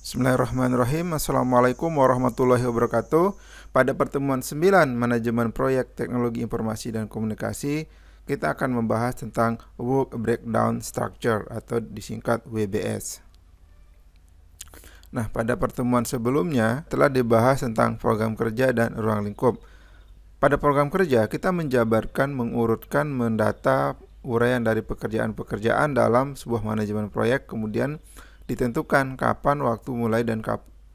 Bismillahirrahmanirrahim. Assalamualaikum warahmatullahi wabarakatuh. Pada pertemuan 9 Manajemen Proyek Teknologi Informasi dan Komunikasi, kita akan membahas tentang Work Breakdown Structure atau disingkat WBS. Nah, pada pertemuan sebelumnya telah dibahas tentang program kerja dan ruang lingkup. Pada program kerja, kita menjabarkan, mengurutkan, mendata uraian dari pekerjaan-pekerjaan dalam sebuah manajemen proyek, kemudian ditentukan kapan waktu mulai dan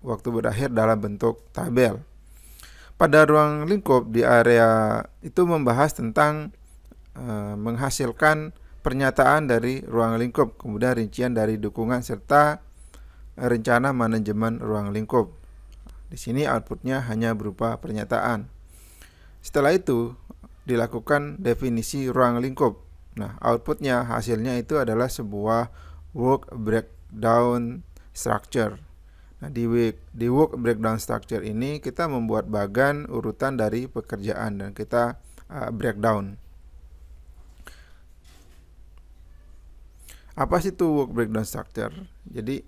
waktu berakhir dalam bentuk tabel. Pada ruang lingkup di area itu membahas tentang menghasilkan pernyataan dari ruang lingkup, kemudian rincian dari dukungan serta rencana manajemen ruang lingkup. Di sini outputnya hanya berupa pernyataan. Setelah itu dilakukan definisi ruang lingkup. Nah, outputnya, hasilnya itu adalah sebuah work breakdown structure. Nah, di work breakdown structure ini kita membuat bagan urutan dari pekerjaan dan kita breakdown. Apa sih itu work breakdown structure? Jadi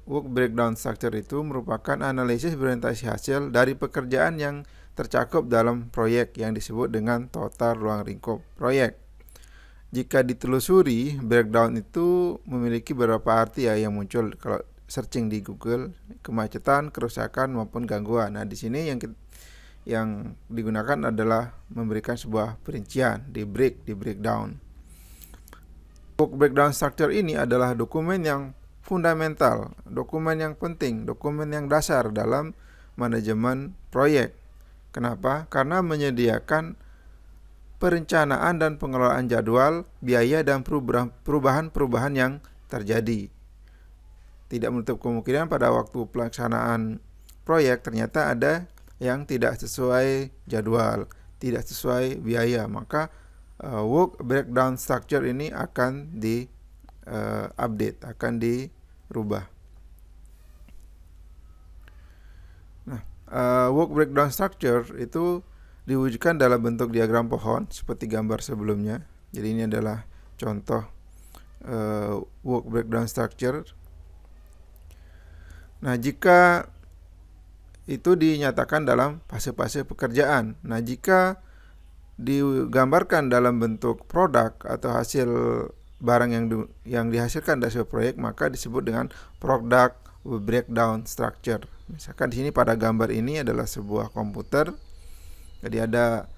work breakdown structure itu merupakan analisis berorientasi hasil dari pekerjaan yang tercakup dalam proyek yang disebut dengan total ruang lingkup proyek. Jika ditelusuri, breakdown itu memiliki beberapa arti yang muncul kalau searching di Google: kemacetan, kerusakan maupun gangguan. Nah, di sini yang digunakan adalah memberikan sebuah perincian, di breakdown. Work breakdown structure ini adalah dokumen yang fundamental, dokumen yang penting, dokumen yang dasar dalam manajemen proyek. Kenapa? Karena menyediakan perencanaan dan pengelolaan jadwal, biaya, dan perubahan-perubahan yang terjadi. Tidak menutup kemungkinan pada waktu pelaksanaan proyek ternyata ada yang tidak sesuai jadwal, tidak sesuai biaya, maka work breakdown structure ini akan update, akan dirubah. Nah, work breakdown structure itu diwujudkan dalam bentuk diagram pohon seperti gambar sebelumnya. Jadi ini adalah contoh work breakdown structure. Nah, jika itu dinyatakan dalam fase-fase pekerjaan. Nah, jika digambarkan dalam bentuk produk atau hasil barang yang dihasilkan dari sebuah proyek, maka disebut dengan product breakdown structure. Misalkan di sini pada gambar ini adalah sebuah komputer. Jadi ada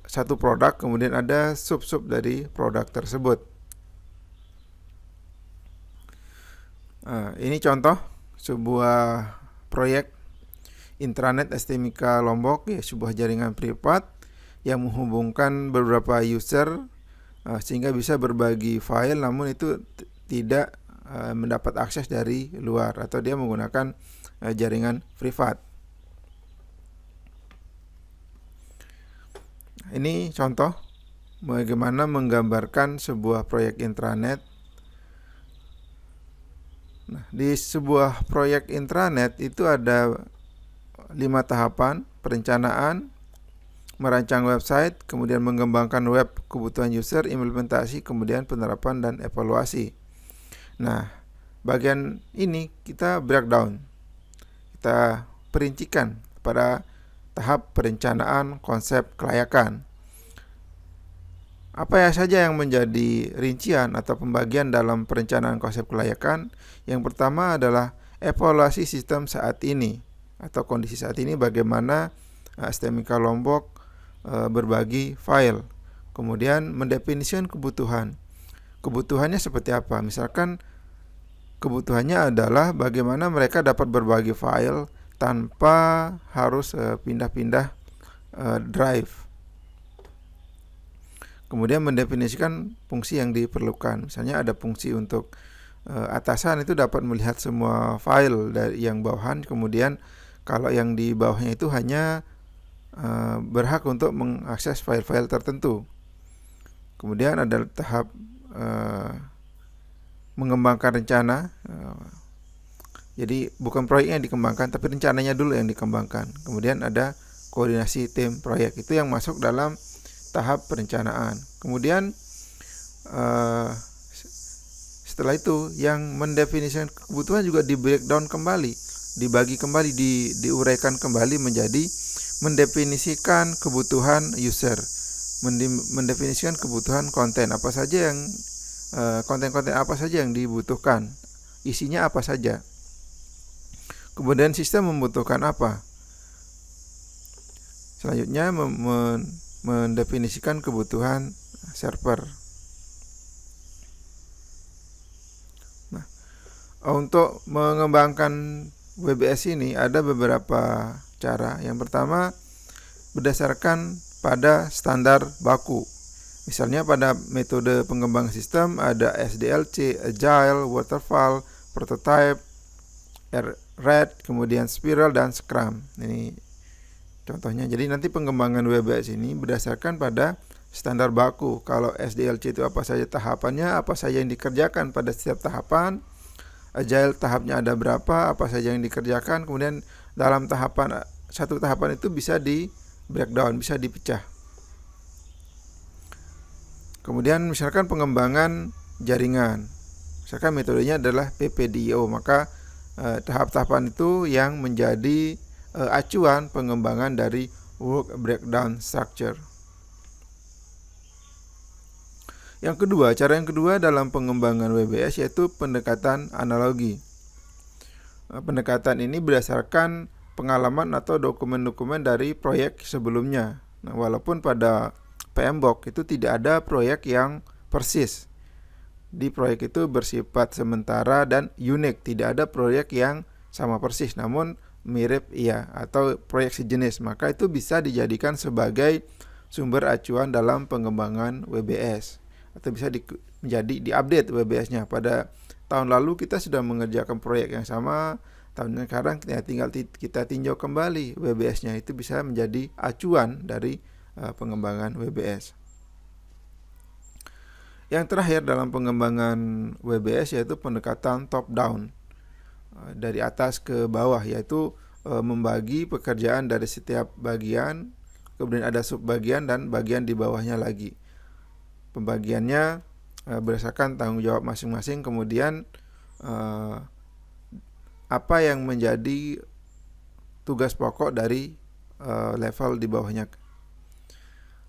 satu produk, kemudian ada sub-sub dari produk tersebut. Ini contoh sebuah proyek intranet STMika Lombok, sebuah jaringan privat yang menghubungkan beberapa user sehingga bisa berbagi file, namun itu tidak mendapat akses dari luar atau dia menggunakan jaringan privat. Ini contoh bagaimana menggambarkan sebuah proyek intranet. Nah, di sebuah proyek intranet itu ada 5 tahapan: perencanaan, merancang website, kemudian mengembangkan web kebutuhan user, implementasi, kemudian penerapan dan evaluasi. Nah, bagian ini kita breakdown, kita perincikan pada tahap perencanaan konsep kelayakan. Apa saja yang menjadi rincian atau pembagian dalam perencanaan konsep kelayakan? Yang pertama adalah evaluasi sistem saat ini atau kondisi saat ini, bagaimana STMika Lombok berbagi file. Kemudian mendefinisikan kebutuhan. Kebutuhannya seperti apa? Misalkan kebutuhannya adalah bagaimana mereka dapat berbagi file tanpa harus pindah-pindah drive. Kemudian mendefinisikan fungsi yang diperlukan. Misalnya ada fungsi untuk atasan itu dapat melihat semua file dari yang bawahan, kemudian kalau yang di bawahnya itu hanya berhak untuk mengakses file-file tertentu. Kemudian ada tahap mengembangkan rencana. Jadi bukan proyeknya yang dikembangkan, tapi rencananya dulu yang dikembangkan. Kemudian ada koordinasi tim proyek, itu yang masuk dalam tahap perencanaan. Kemudian setelah itu yang mendefinisikan kebutuhan juga di breakdown kembali, dibagi kembali, diuraikan kembali menjadi mendefinisikan kebutuhan user, mendefinisikan kebutuhan konten apa saja yang konten-konten apa saja yang dibutuhkan, isinya apa saja. Kemudian sistem membutuhkan apa. Selanjutnya mendefinisikan kebutuhan server. Nah, untuk mengembangkan WBS ini ada beberapa cara. Yang pertama, berdasarkan pada standar baku. Misalnya pada metode pengembangan sistem ada SDLC, Agile, Waterfall, Prototype, RAD, kemudian Spiral, dan Scrum. Ini contohnya. Jadi nanti pengembangan WBS ini berdasarkan pada standar baku. Kalau SDLC itu apa saja tahapannya, apa saja yang dikerjakan pada setiap tahapan. Agile tahapnya ada berapa, apa saja yang dikerjakan. Kemudian dalam satu tahapan itu bisa di breakdown, bisa dipecah. Kemudian misalkan pengembangan jaringan. Misalkan metodenya adalah PPDIO, maka tahap-tahapan itu yang menjadi acuan pengembangan dari work breakdown structure. Cara yang kedua dalam pengembangan WBS yaitu pendekatan analogi. Pendekatan ini berdasarkan pengalaman atau dokumen-dokumen dari proyek sebelumnya. Nah, walaupun pada PMBOK itu tidak ada proyek yang persis. Di proyek itu bersifat sementara dan unik, tidak ada proyek yang sama persis, namun mirip atau proyek sejenis, maka itu bisa dijadikan sebagai sumber acuan dalam pengembangan WBS atau bisa menjadi diupdate WBS-nya. Pada tahun lalu kita sudah mengerjakan proyek yang sama, tahun sekarang tinggal kita tinjau kembali WBS-nya, itu bisa menjadi acuan dari pengembangan WBS. Yang terakhir dalam pengembangan WBS yaitu pendekatan top down, dari atas ke bawah, yaitu membagi pekerjaan dari setiap bagian, kemudian ada subbagian dan bagian di bawahnya lagi. Pembagiannya berdasarkan tanggung jawab masing-masing, kemudian apa yang menjadi tugas pokok dari level di bawahnya.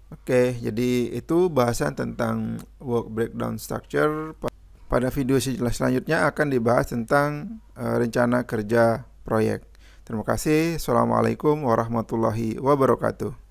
Oke, jadi itu bahasan tentang work breakdown structure. Pada video selanjutnya akan dibahas tentang rencana kerja proyek. Terima kasih. Assalamualaikum warahmatullahi wabarakatuh.